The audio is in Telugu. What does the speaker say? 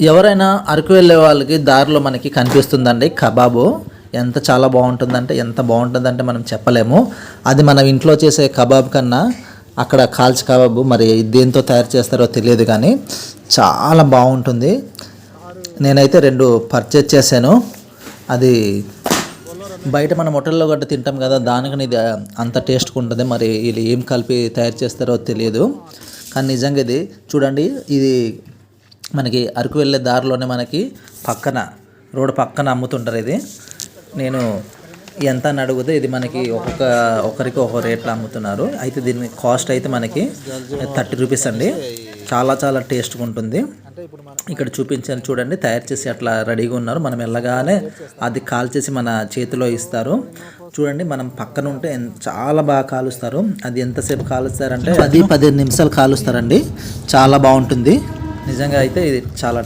ఎవరైనా అరకు వెళ్ళే వాళ్ళకి దారిలో మనకి కనిపిస్తుందండి కబాబు. చాలా బాగుంటుందంటే ఎంత బాగుంటుందంటే మనం చెప్పలేము. అది మనం ఇంట్లో చేసే కబాబ్ కన్నా అక్కడ కాల్చి కబాబు మరి దేంతో తయారు చేస్తారో తెలియదు, కానీ చాలా బాగుంటుంది. నేనైతే 2 పర్చేజ్ చేశాను. అది బయట మనం హోటల్లో గట్రా తింటాం కదా, దానికని ఇది అంత టేస్ట్గా ఉంటుంది. మరి వీళ్ళు ఏం కలిపి తయారు చేస్తారో తెలియదు, కానీ నిజంగా ఇది చూడండి. ఇది మనకి అరకు వెళ్ళే దారిలోనే మనకి పక్కన రోడ్డు పక్కన అమ్ముతుంటారు. ఇది నేను ఎంత అని అడిగితే ఇది మనకి ఒకరికి ఒక రేట్లో అమ్ముతున్నారు. అయితే దీని కాస్ట్ అయితే మనకి 30 రూపీస్ అండి. చాలా టేస్ట్గా ఉంటుంది. ఇక్కడ చూపించాను చూడండి, తయారు చేసి అట్లా రెడీగా ఉన్నారు. మనం వెళ్ళగానే అది కాల్చేసి మన చేతిలో ఇస్తారు. చూడండి, మనం పక్కన ఉంటే చాలా బాగా కాలుస్తారు. అది ఎంతసేపు కాలుస్తారంటే 10-15 నిమిషాలు కాలుస్తారండి. చాలా బాగుంటుంది నిజంగా. అయితే ఇది చాలా